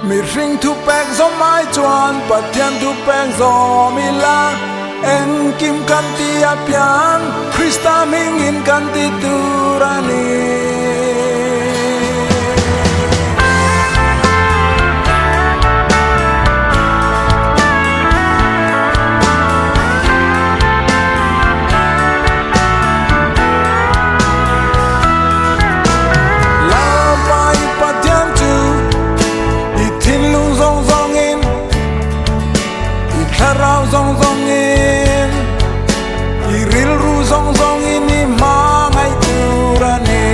mi ring thu pek gió mái chuan bát thiên thu pek gió mi la en kim kan ti apian Krista mingin kan ti turani rau zong zong in iril ru zong zong in i mangai turani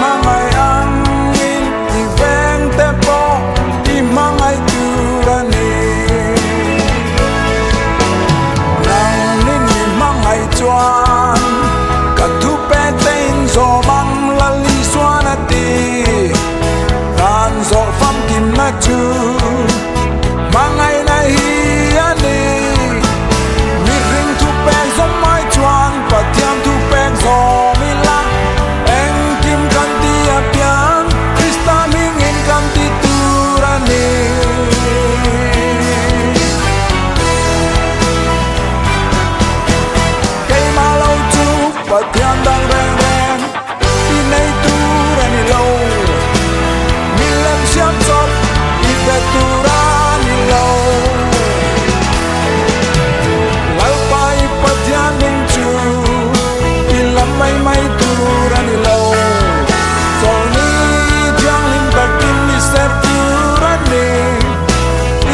mangai angin i veng te po i mangai turani nang nin i mangai chuan ka thu pe tein zo mang la li suana ti tan zo fam kim na chu mangai na hi ani mi ring thu pek zo mai chuan pathian thu pek zo mi la eng kim kan ti apian Krista mingin kan ti turani kay malo chu pathian dang reng reng i nei turani lo siam sop i turani lo lau pai pathian ning chu i lam mai turani lo sol ni jang lim bak tin ni ser turani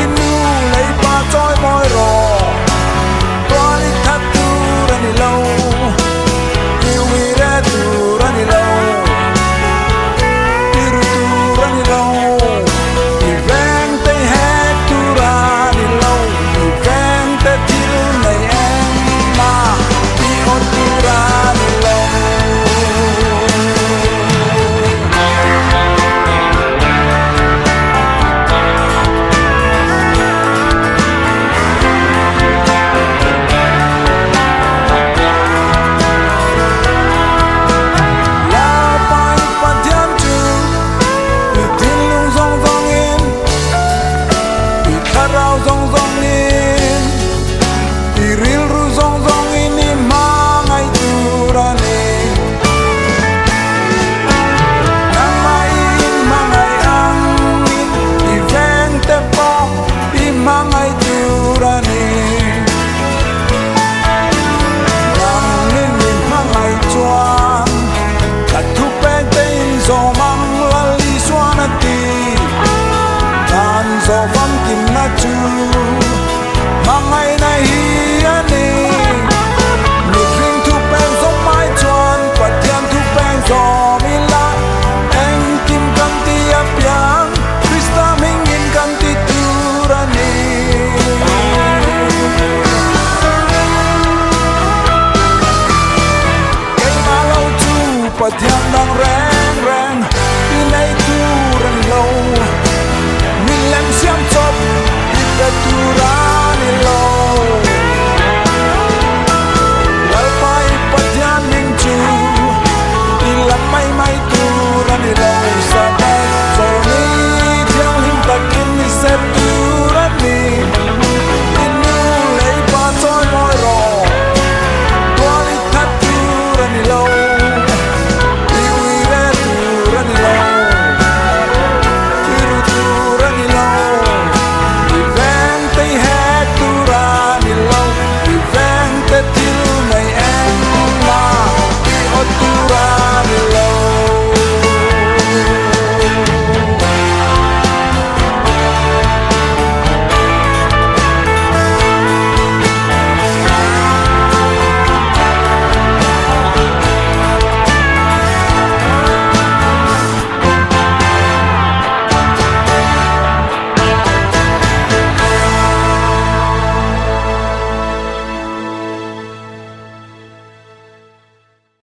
i nu lei pa choi moi ro twali that turani lo i wi re turani lo rau zong zong in iril ru zong zong in i mangai turani mangai angin i veng te po i mangai turani nangin i mangai chuan ka thu pek tein zo mang la li suana ti tan zo vam kim na chu mangai